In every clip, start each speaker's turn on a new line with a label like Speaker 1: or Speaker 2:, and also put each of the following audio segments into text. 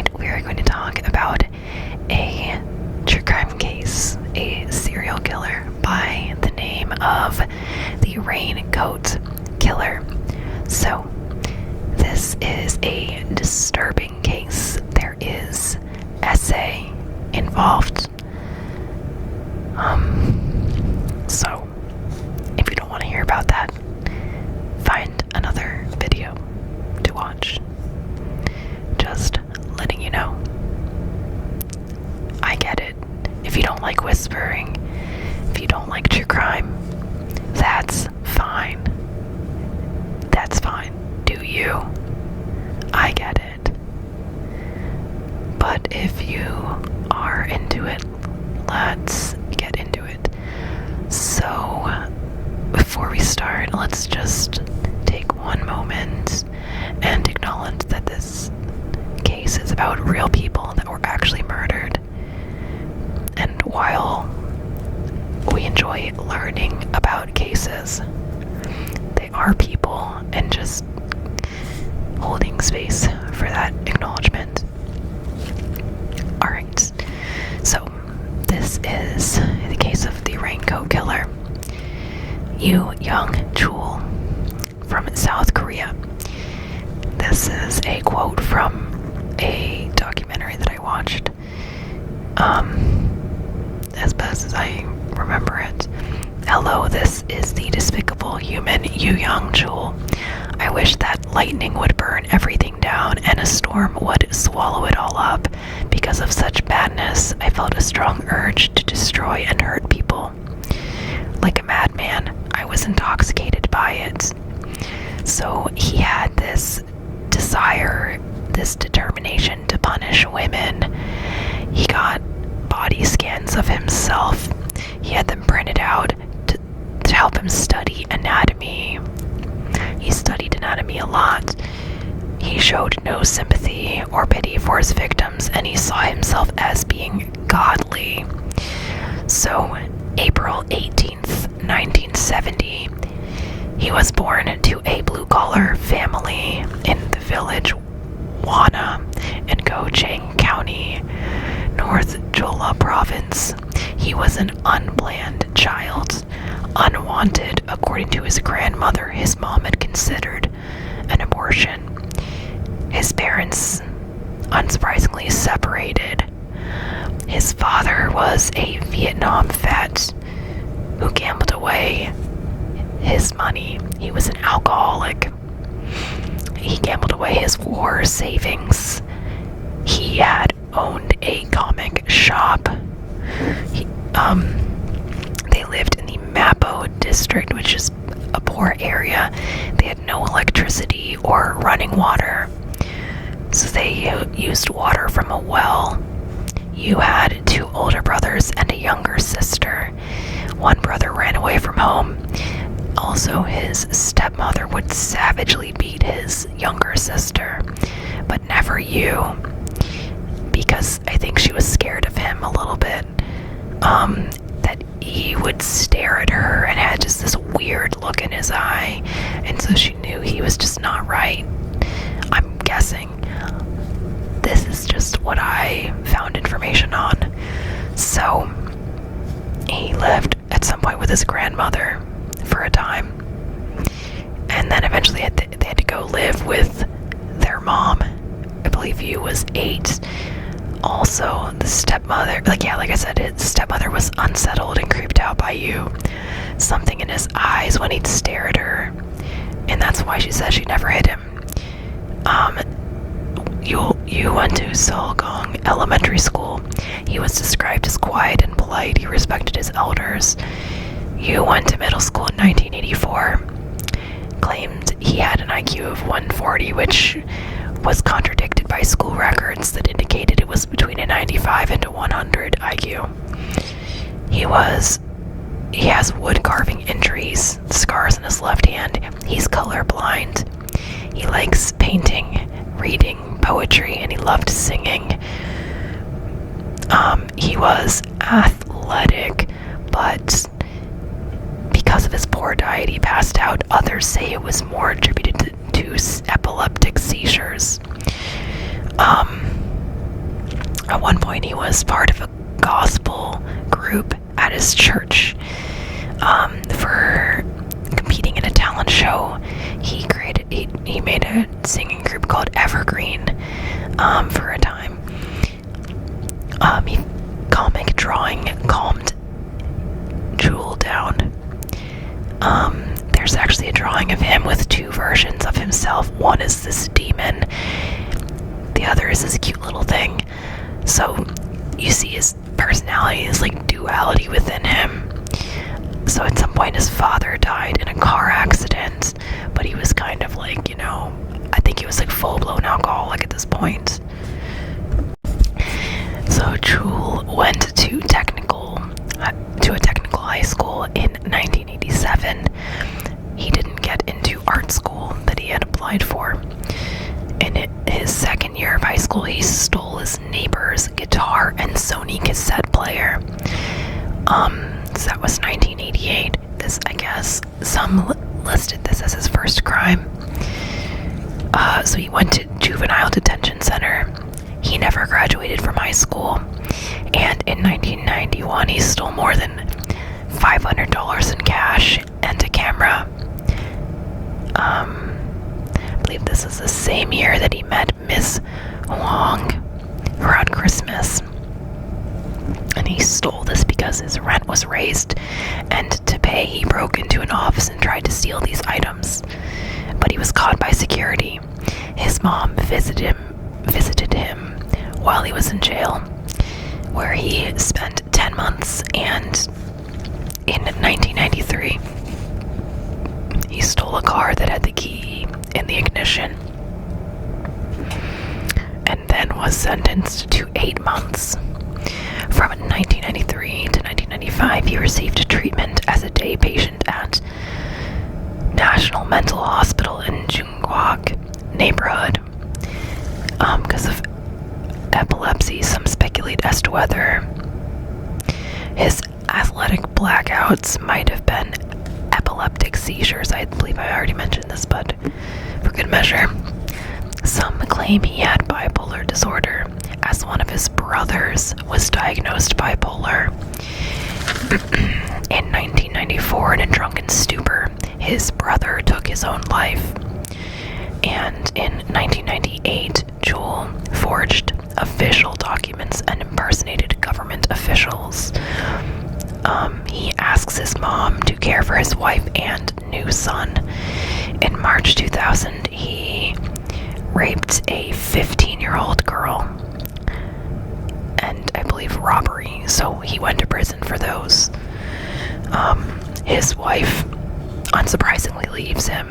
Speaker 1: Tonight we are going to talk about a true crime case, a serial killer by the name of the Raincoat Killer. So, this is a disturbing case. There is essay involved. So, if you don't want to hear about that, find another video to watch. Just letting you know. I get it. If you don't like whispering, if you don't like true crime, that's fine. That's fine. Do you? I get it. But if you are into it, let's get into it. So, before we start, let's just take one moment and acknowledge that this case is about real people that were actually murdered. And while we enjoy learning about cases, they are people, and just holding space for that acknowledgement. Alright, so this is the case of the Raincoat Killer, Yu Young-chul from South Korea. This is a quote from a documentary that I watched, as best as I remember it. Hello, this is the despicable human Yu Young-chul. I wish that lightning would burn everything down and a storm would swallow it all up. Because of such badness, I felt a strong urge to destroy and hurt people. Like a madman, I was intoxicated by it. So he had this desire, this determination to punish women. He got body scans of himself. He had them printed out to help him study anatomy. He studied anatomy a lot. He showed no sympathy or pity for his victims, and he saw himself as being godly. So, April 18th, 1970, he was born to a blue-collar family in the village Wana in Gochang County, North Jeolla Province. He was an unplanned child, unwanted according to his grandmother. His mom had considered an abortion. His parents, unsurprisingly, separated. His father was a Vietnam vet who gambled away his money. He was an alcoholic. He gambled away his war savings. He had owned a comic shop. They lived in the Mapo district, which is a poor area. They had no electricity or running water, so they used water from a well. You had two older brothers and a younger sister. One brother ran away from home. Also, his stepmother would savagely beat his younger sister, but never Yu, because I think she was scared of him a little bit. That he would stare at her and had just this weird look in his eye, and so she knew he was just not right. I'm guessing. This is just what I found information on. So, he lived at some point with his grandmother for a time, and then eventually they had to go live with their mom. I believe Yu was 8. Also, the stepmother, like I said, his stepmother was unsettled and creeped out by Yu. Something in his eyes when he'd stare at her, and that's why she said she never hit him. Yu went to Seolgong Elementary School. He was described as quiet and polite. He respected his elders. Yu went to middle school in 1984. Claimed he had an IQ of 140, which was contradicted by school records that indicated it was between a 95 and a 100 IQ. He has wood carving injuries, scars in his left hand. He's colorblind. He likes painting, reading poetry, and he loved singing. He was athletic, but because of his poor diet, he passed out. Others say it was more attributed to epileptic seizures. At one point, he was part of a gospel group at his church. For competing in a talent show, he made a singing group called Evergreen for a time. He comic drawing calmed Jewel down. There's actually a drawing of him with two versions of himself. One is this demon, the other is this cute little thing. So you see his personality, his like duality within him. So at some point his father died in a car accident, but he was kind of like, I think he was like full-blown alcoholic at this point. So Jewel went to a technical high school in 1987. He didn't get into art school that he had applied for. In his second year of high school, he stole his neighbor's guitar and Sony cassette player. So that was 1988. I guess some listed this as his first crime. So he went to juvenile detention center. He never graduated from high school. And in 1991, he stole more than $500 in cash and a camera. I believe this is the same year that he met Miss Huang around Christmas. And he stole this because his rent was raised, and to pay he broke into an office and tried to steal these items. But he was caught by security. His mom visited him while he was in jail, where he spent 10 months, and in 1993 he stole a car that had the key in the ignition, and then was sentenced to 8 months. From 1993 to 1995, he received treatment as a day patient at National Mental Hospital in Jungwak neighborhood because of epilepsy. Some speculate as to whether his athletic blackouts might have been epileptic seizures. I believe I already mentioned this, but for good measure. Some claim he had bipolar disorder, as one of his brothers was diagnosed bipolar. In 1994, in a drunken stupor, his brother took his own life. And in 1998, Jewel forged official documents and impersonated government officials. He asks his mom to care for his wife and new son. In March 2000, he raped a 15-year-old girl, and I believe robbery, so he went to prison for those. His wife, unsurprisingly, leaves him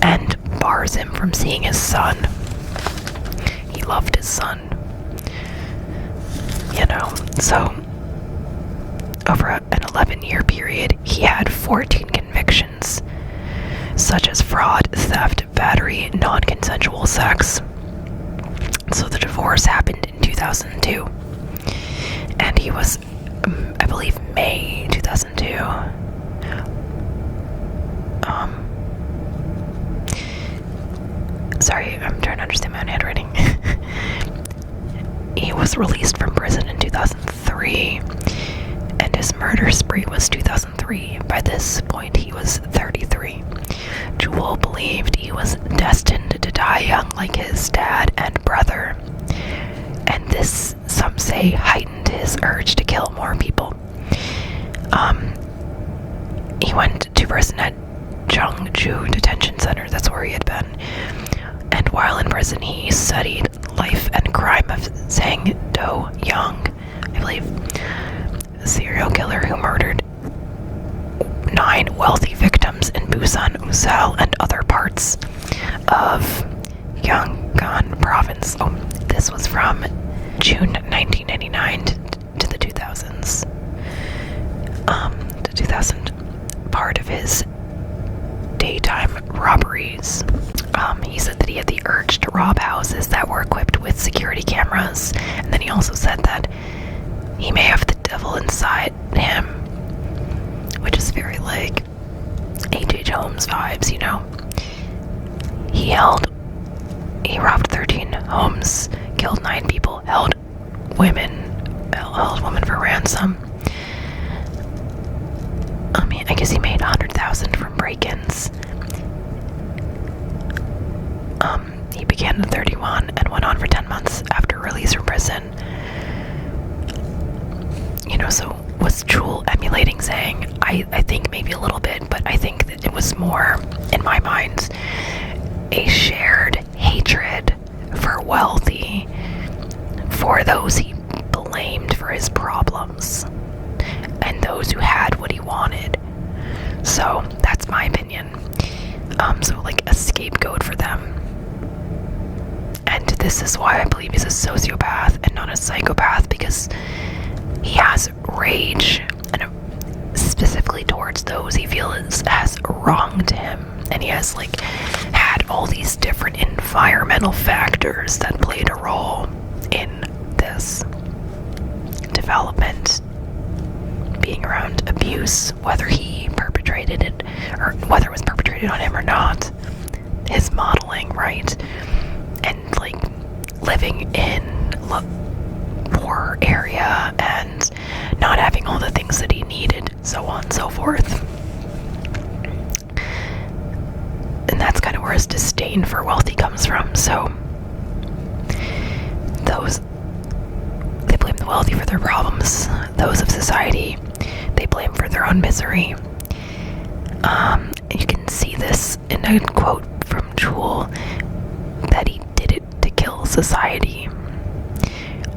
Speaker 1: and bars him from seeing his son. He loved his son, so over an 11-year period, he had 14 convictions, such as fraud, theft, battery, non-consensual sex. So the divorce happened in 2002, and he was, I believe, May 2002. Sorry, I'm trying to understand my own handwriting. He was released from prison in 2003, and his murder spree was 2003. By this point, he was 33. Jewel believed he was destined to die young like his dad and brother, and this, some say, heightened his urge to kill more people. He went to prison at Jeongju Detention Center, that's where he had been, and while in prison he studied life and crime of Zhang Do-young, I believe, a serial killer who murdered 9 wealthy victims in Busan, Usal, and other parts of Yangon province. This was from June 1999 to the 2000s. The 2000 part of his daytime robberies. He said that he had the urge to rob houses that were equipped with security cameras, and then he also said that he may have the devil inside him, which is very like H.H. Holmes vibes, He held He robbed 13 homes, killed 9 people, held women for ransom. I guess he made $100,000 from break-ins. He began at 31 and went on for 10 months after release from prison. So was Jewel emulating saying? I think maybe a little bit, but I think that it was more, in my mind, a shared hatred for wealthy, for those he blamed for his problems, and those who had what he wanted. So that's my opinion. So like a scapegoat for them. And this is why I believe he's a sociopath and not a psychopath, because he has rage, and specifically towards those he feels has wronged him. And he has had all these different environmental factors that played a role in this development, being around abuse, whether he perpetrated it or whether it was perpetrated on him or not, his modeling, right? And living in poor area and not having all the things that he needed, so on and so forth. And that's kind of where his disdain for wealthy comes from. So they blame the wealthy for their problems. Those of society, they blame for their own misery. You can see this in a quote from Jewel, that he did it to kill society.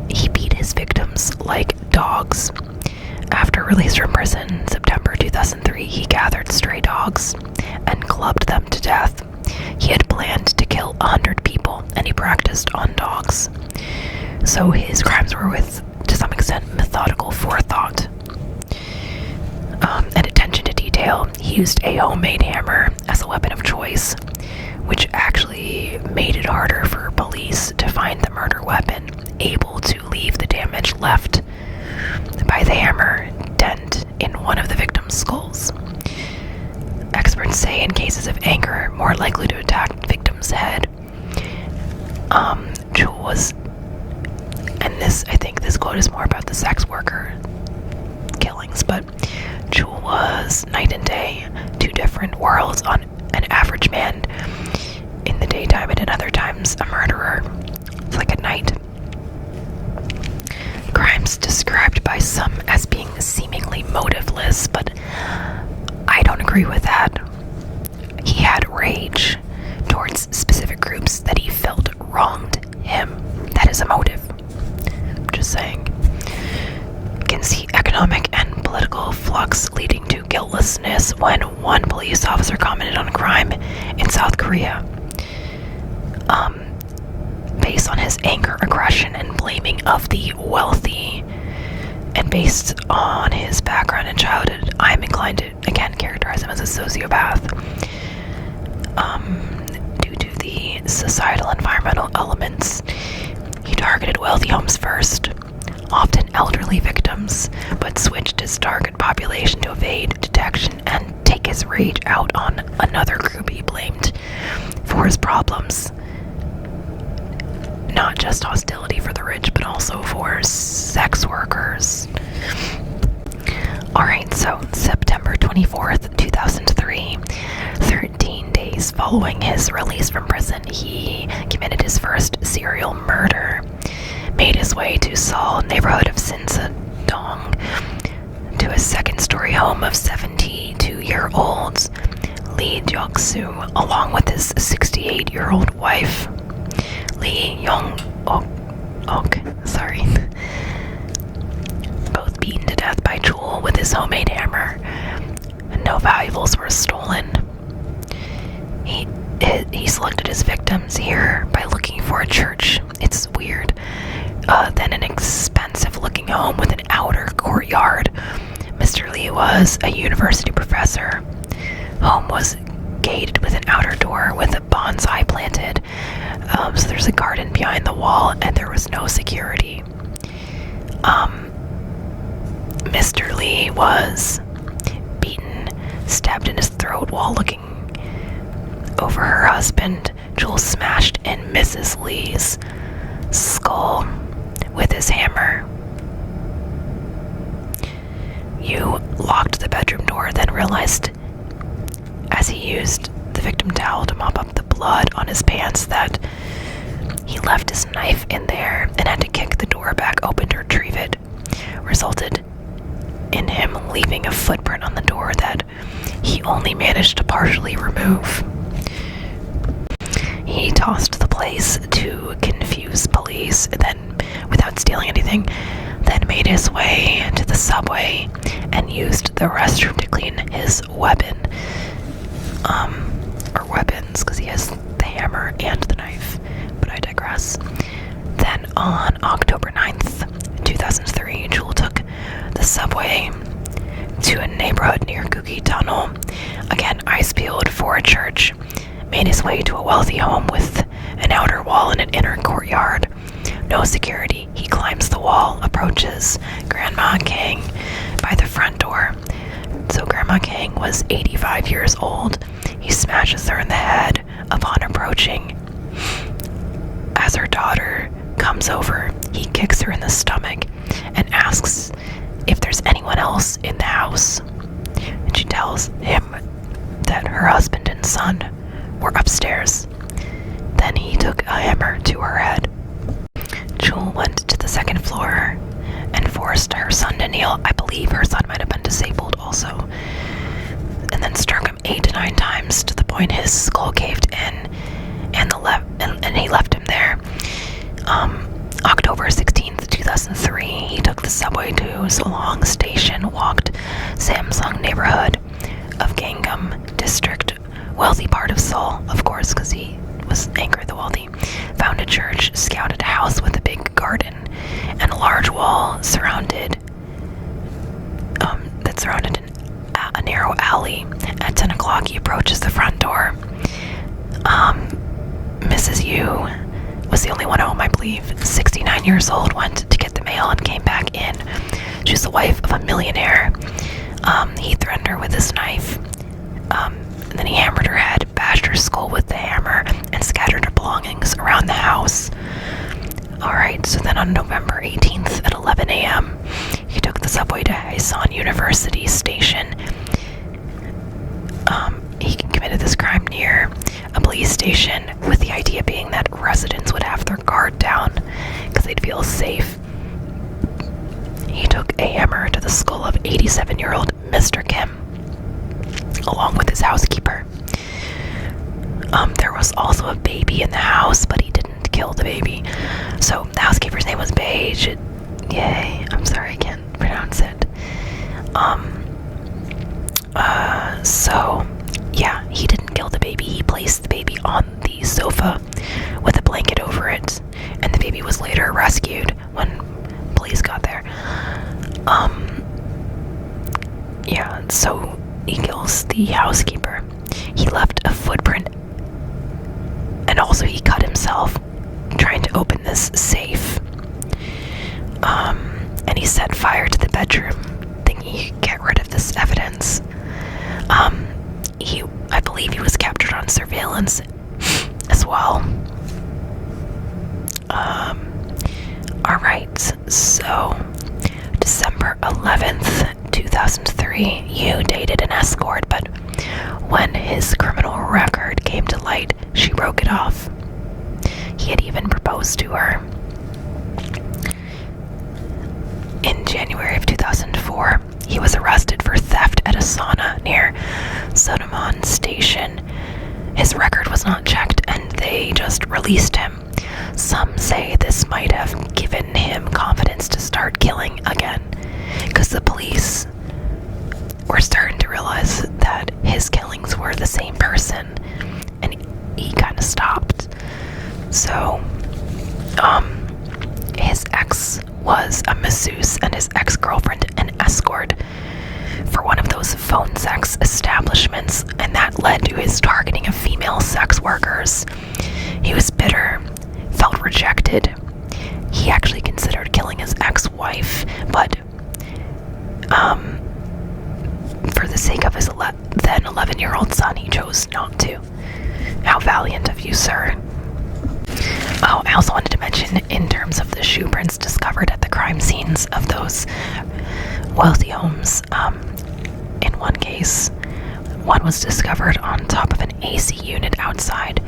Speaker 1: He beat his victims like dogs. After release from prison, September 2003, he gathered stray dogs and clubbed them to death. He had planned to kill 100 people, and he practiced on dogs. So his crimes were with, to some extent, methodical forethought. And attention to detail. He used a homemade hammer as a weapon of choice, which actually made it harder for police to find the murder weapon, able to leave the damage left by the hammer dent in one of the victim's skulls. Experts say in cases of anger, more likely to attack the victim's head. Jewel was, and I think this quote is more about the sex worker killings, but Jewel was night and day, two different worlds on an average man. In the daytime and at other times, a murderer. It's like at night. Crimes described by some as being seemingly motiveless, but I don't agree with that. He had rage towards specific groups that he felt wronged him. That is a motive. Just saying. You can see economic and political flux leading to guiltlessness when one police officer commented on a crime in South Korea. Based on his anger, aggression, and blaming of the wealthy, and based on his background in childhood, I'm inclined to, again, characterize him as a sociopath. Due to the societal environmental elements, he targeted wealthy homes first, often elderly victims, but switched his target population to evade detection and take his rage out on another group he blamed for his problems. Not just hostility for the rich, but also for sex workers. Alright, so September 24th, 2003, 13 days following his release from prison, he committed his first serial murder. Made his way to Seoul neighborhood of Sinsadong, to a second-story home of 72-year-old Lee Jok-soo, along with his 68-year-old wife, Lee Young-ok, both beaten to death by Jewel with his homemade hammer. No valuables were stolen. He selected his victims here by looking for a church. It's weird. Then an expensive-looking home with an outer courtyard. Mr. Lee was a university professor. Home was gated with an outer door with a bonsai planted. So there's a garden behind the wall, and there was no security. Mr. Lee was beaten, stabbed in his throat while looking over her husband, Jewel smashed in Mrs. Lee's skull with his hammer. Yu locked the bedroom door, then realized as he used the victim towel to mop up the blood on his pants that he left his knife in there and had to kick the door back open to retrieve it, resulted in him leaving a footprint on the door that he only managed to partially remove. He tossed the place to confuse police, then, without stealing anything, then made his way to the subway and used the restroom to clean his weapon. Or weapons, because he has the hammer and the knife, but I digress. Then on October 9th, 2003, Jewel took the subway to a neighborhood near Googie Tunnel, again ice-peeled for a church, made his way to a wealthy home with an outer wall and an inner courtyard. No security. He climbs the wall, approaches Grandma King by the front door. So Grandma King was 85 years old. He smashes her in the head upon approaching. As her daughter comes over, he kicks her in the stomach and asks if there's anyone else in the house. And she tells him that her husband and son were upstairs. Then he took a hammer to her head. Jewel went to the second floor and forced her son to kneel. I believe her son might have been disabled also. And then struck him 8 to 9 times to the point his skull caved in and he left him there. October 16th, 2003, he took the subway to Solong Station, walked Samsung neighborhood of Gangnam District, wealthy part of Seoul, of course, because he was angry at the wealthy, found a church, scouted a house with a big garden and a large wall surrounded a narrow alley. At 10 o'clock, he approaches the front door. Mrs. Yu was the only one home, I believe. 69 years old, went to get the mail and came back in. She was the wife of a millionaire. He threatened her with his knife. And then he hammered her head, bashed her skull with the hammer, and scattered her belongings around the house. Alright, so then on November 18th at 11 a.m., he took the subway to Haesan University Station. He committed this crime near a police station, with the idea being that residents would have their guard down because they'd feel safe. He took a hammer to the skull of 87-year-old Mr. Kim, along with his housekeeper. There was also a baby in the house, but he didn't kill the baby. So the housekeeper's name was Paige. Yay, I'm sorry, I can't pronounce it. So yeah, he didn't kill the baby. He placed the baby on the sofa with a blanket over it, and the baby was later rescued when police got there. Yeah, so he kills the housekeeper. He left a footprint, and also he cut himself trying to open this safe. And he set fire to the bedroom, thinking he could get rid of this evidence. I believe he was captured on surveillance as well. Alright, so December 11th, 2003, Yu dated an escort, but when his criminal record came to light, she broke it off. He had even proposed to her. In January of 2004, he was arrested for theft at a sauna near Sodomon Station. His record was not checked, and they just released him. Some say this might have given him confidence to start killing again, because the police were starting to realize that his killings were the same person, and he kind of stopped. So, his ex was a masseuse and his ex-girlfriend an escort for one of those phone sex establishments, and that led to his targeting of female sex workers. He was bitter, felt rejected. He actually considered killing his ex-wife, but for the sake of his then 11-year-old son, he chose not to. How valiant of you, sir. Oh, I also wanted to mention, in terms of the shoe prints discovered at the crime scenes of those wealthy homes, in one case, one was discovered on top of an AC unit outside,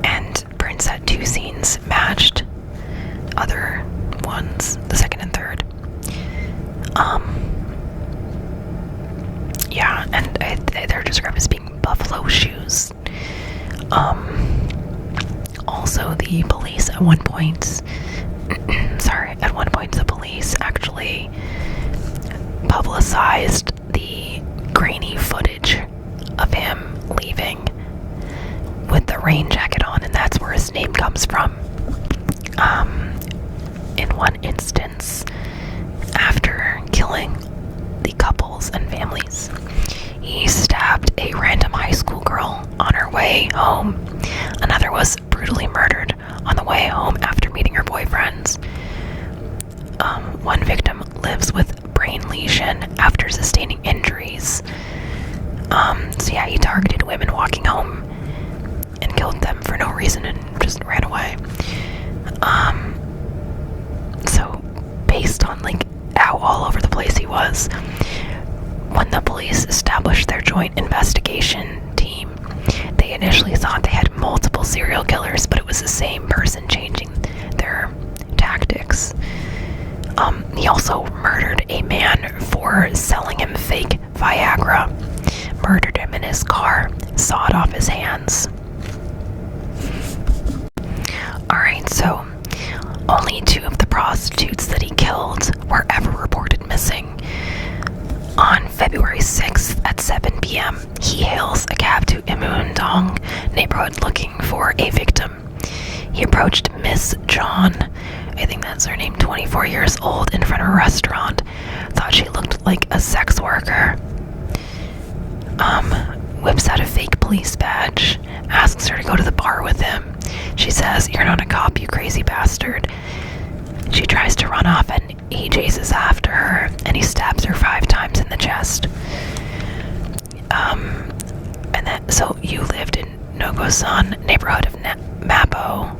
Speaker 1: and prints at two scenes matched other ones, the second and third. Yeah, and they're described as being buffalo shoes. Also, the police at one point, the police actually publicized the grainy footage of him leaving with the rain jacket on, and that's where his name comes from. In one instance, after killing the couples and families, he stabbed a random high school girl on her way home. Another was brutally murdered on the way home after meeting her boyfriends. One victim lives with brain lesion after sustaining injuries. So yeah, he targeted women walking home and killed them for no reason and just ran away. So based on like how all over the place he was, when the police established their joint investigation team, they initially thought they had multiple serial killers, but it was the same person changing their tactics. He also murdered a man for selling him fake Viagra, murdered him in his car, sawed off his hands. Alright, so only 2 of the prostitutes that he killed were ever reported missing. On February 6th at 7 p.m., he hails a cab to Imundong neighborhood looking for a victim. He approached Miss John, I think that's her name, 24 years old, in front of a restaurant. Thought she looked like a sex worker. Whips out a fake police badge, asks her to go to the bar with him. She says, "You're not a cop, you crazy bastard." She tries to run off and he chases after her and he stabs her 5 times in the chest. And then, so you lived in Nogosan, neighborhood of Mapo,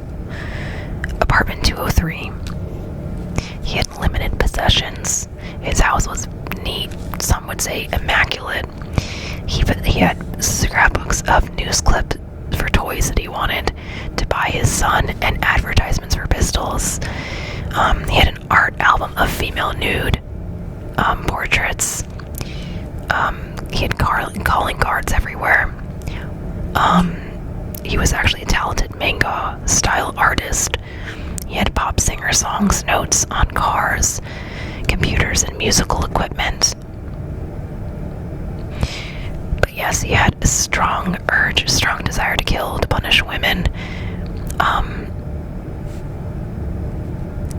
Speaker 1: apartment 203. He had limited possessions. His house was neat, some would say immaculate. He had scrapbooks of news clips for toys that he wanted to buy his son and advertisements for pistols. He had an art album of female nude portraits. He had calling cards everywhere. He was actually a talented manga style artist. He had pop singer songs, notes on cars, computers, and musical equipment. But yes, he had a strong urge, a strong desire to kill, to punish women.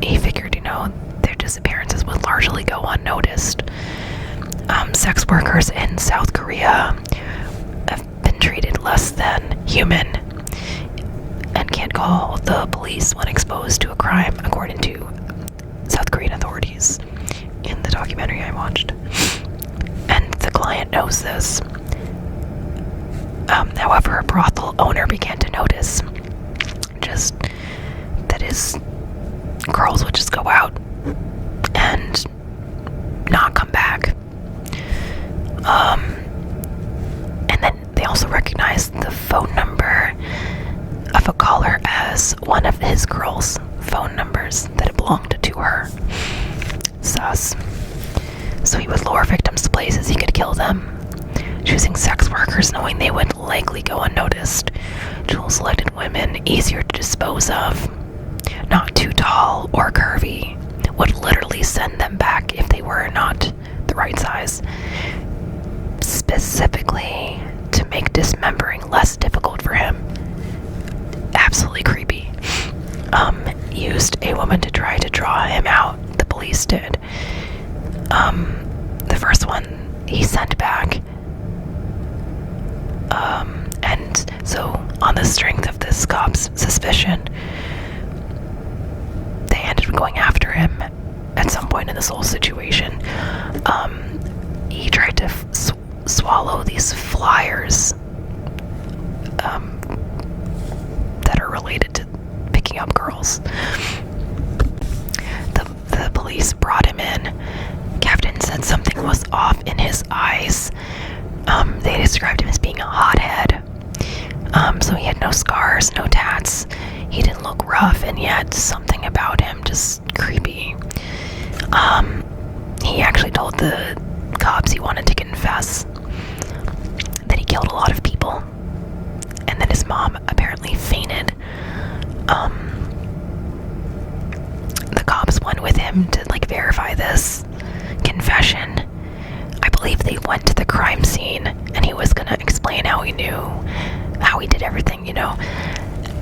Speaker 1: He figured, their disappearances would largely go unnoticed. Sex workers in South Korea have been treated less than human and can't call the police when exposed to a crime, according to South Korean authorities in the documentary I watched. And the client knows this. However, a brothel owner began to notice just that his girls would just go out and not come back. And then they also recognized the phone number of a caller as one of his girls' phone numbers that had belonged to her. Sus. So he would lure victims to places he could kill them, choosing sex workers knowing they would likely go unnoticed. Jewel selected women easier to dispose of, not too tall or curvy, would literally send them back if they were not the right size, specifically to make dismembering less difficult for him. Absolutely creepy. Used a woman to try to draw him out, the police did. The first one he sent back. And so on the strength of this cop's suspicion, they ended up going after him at some point in this whole situation. He tried to swallow these flyers beating up girls. The police brought him in. Captain said something was off in his eyes. They described him as being a hothead. So he had no scars, no tats. He didn't look rough, and yet something about him just creepy. He actually told the cops he wanted to confess that he killed a lot of people, and then his mom apparently fainted. The cops went with him to verify this confession. I believe they went to the crime scene, and he was gonna explain how he did everything,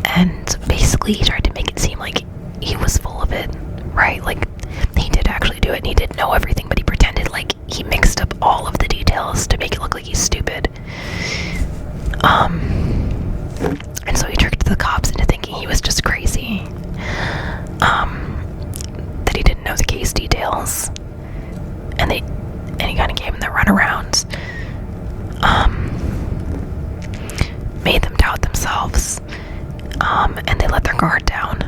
Speaker 1: and basically he tried to make it seem like he was full of it, right? He did actually do it, and he did know everything, but he pretended like he mixed up all of the details to make it look like he's stupid. And so he tricked the cops into thinking he was just crazy, that he didn't know the case details, and he kind of gave him the runaround, made them doubt themselves, and they let their guard down.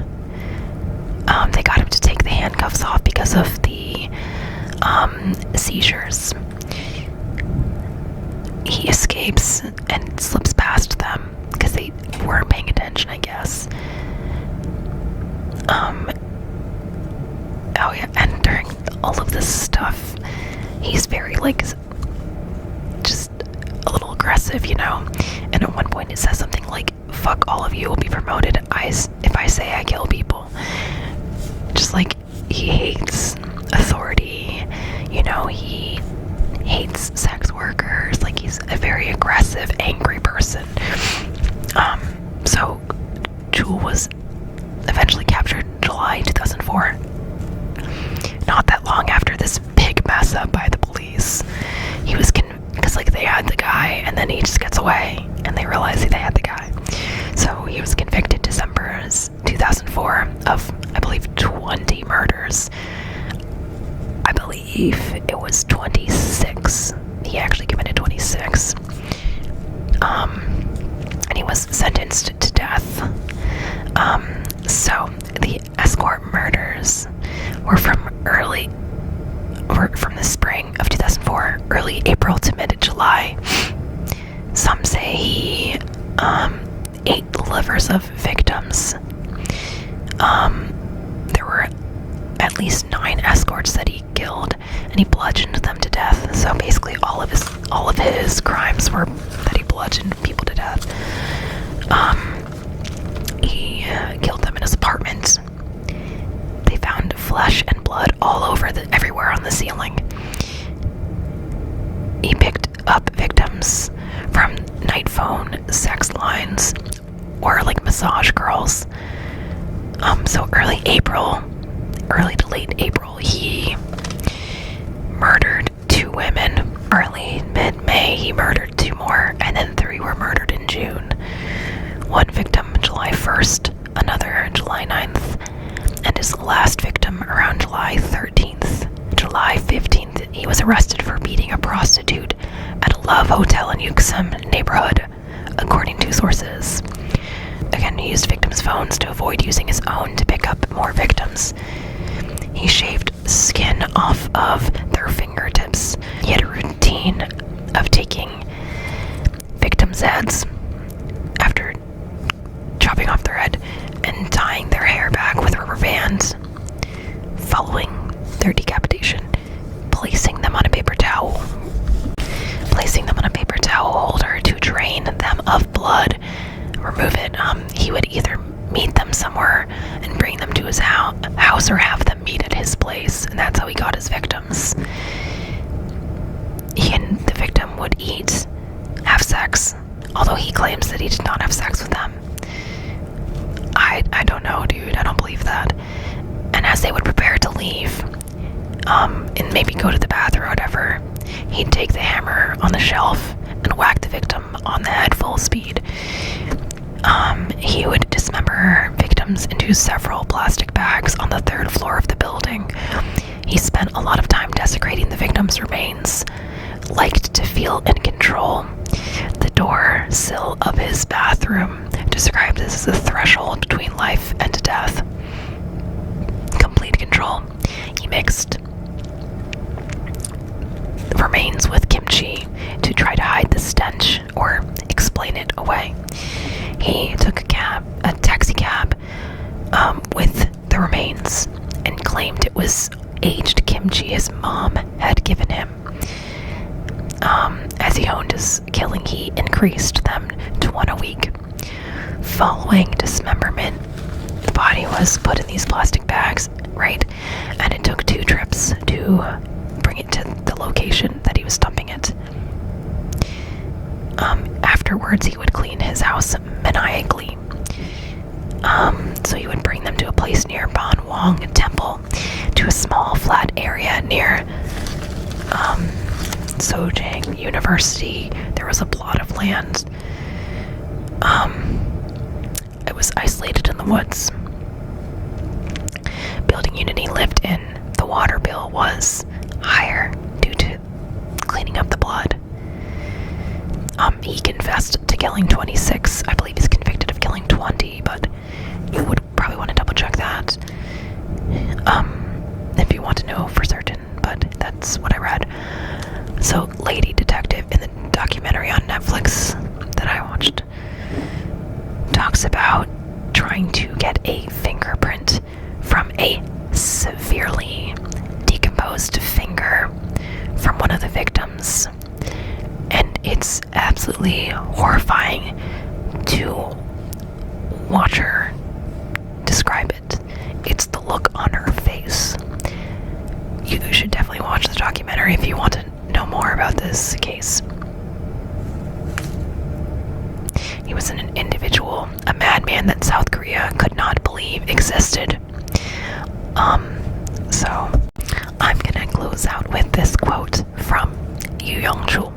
Speaker 1: They got him to take the handcuffs off because of the seizures. He escapes and slips past them because they weren't paying attention, I guess. Oh yeah, and during all of this stuff, he's very just a little aggressive, and at one point it says something like, "Fuck all of you will be promoted if I say I kill people." Just he hates authority, he hates sex workers, he's a very aggressive, angry person. So Jewel was eventually captured in July 2004. Not that long after this big mess up by the police. He was because they had the guy, and then he just gets away, and they realize they had the guy. So he was convicted December 2004 of, I believe, 20 murders. I believe it was 26. He actually committed 26. And he was sentenced to death. So the escort murders were from the spring of 2004, early April to mid-July. Some say he ate the livers of victims. There were at least 9 escorts that he killed, and he bludgeoned them to death. So basically all of his crimes were that he bludgeoned people to death. He killed them in his apartment. They found flesh and blood all over everywhere on the ceiling. He picked up victims from night phone sex lines or massage girls. So early to late April, he murdered 2 women. Early mid-May, he murdered 2 more, and then 3 were murdered in June. 1 victim July 1st, another July 9th, and his last victim around July 13th. July 15th, he was arrested for beating a prostitute at a Love Hotel in Yucasam neighborhood, according to sources. Again, he used victims' phones to avoid using his own to pick up more victims. He shaved skin off of their fingertips. He had a routine of taking victims' heads after chopping off their head and tying their hair back with rubber bands, following their decapitation, placing them on a paper towel holder to drain them of blood, remove it. He would either meet them somewhere and bring them to his house or have them meet at his place, and that's how he got his victims. He and the victim would have sex, although he claims that he did not have sex with them. I don't know, dude. I don't believe that. And as they would prepare to leave, and maybe go to the bathroom or whatever, he'd take the hammer on the shelf and whack the victim on the head full speed. He would dismember victims into several plastic bags on the 3rd floor of the building. He spent a lot of time desecrating the victims' remains, liked to feel in control. The door sill of his bathroom described this as a threshold between life and death. Complete control. He mixed remains with kimchi to try to hide the stench or explain it away. He took a taxi cab with the remains and claimed it was aged kimchi his mom had given him. As he honed his killing, he increased them to 1 a week. Following dismemberment, the body was put in these plastic bags, right? And it took 2 trips to bring it to the location that he was dumping it. Afterwards, he would clean his house maniacally. So he would bring them to a place near Banwang Temple, to a small flat area near Sojang University. There was a plot of land. It was isolated in the woods. Building unit he lived in, the water bill was higher due to cleaning up the blood. He confessed to killing 26. I believe he's convicted of killing 20, but you would probably want to double check that if you want to know for certain, but that's what I read. So, Lady Detective, in the documentary on Netflix that I watched, talks about trying to get a fingerprint from a severely decomposed finger from one of the victims. And it's absolutely horrifying to watch her describe it. It's the look on her face. You should definitely watch the documentary if you want to know more about this case. He was an individual, a madman that South Korea could not believe existed. So I'm gonna close out with this quote from Yu Young-chul.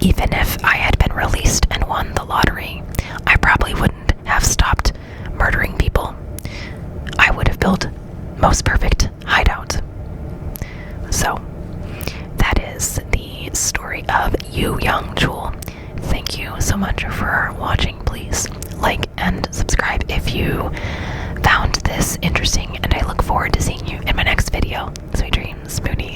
Speaker 1: Even if I had been released and won the lottery, I probably wouldn't have stopped murdering people. I would have built most perfect hideout. So that is the story of Yu Young-chul. Thank you so much for watching. Please like and subscribe if you found this interesting, and I look forward to seeing you in my next video. Sweet dreams, Moonies.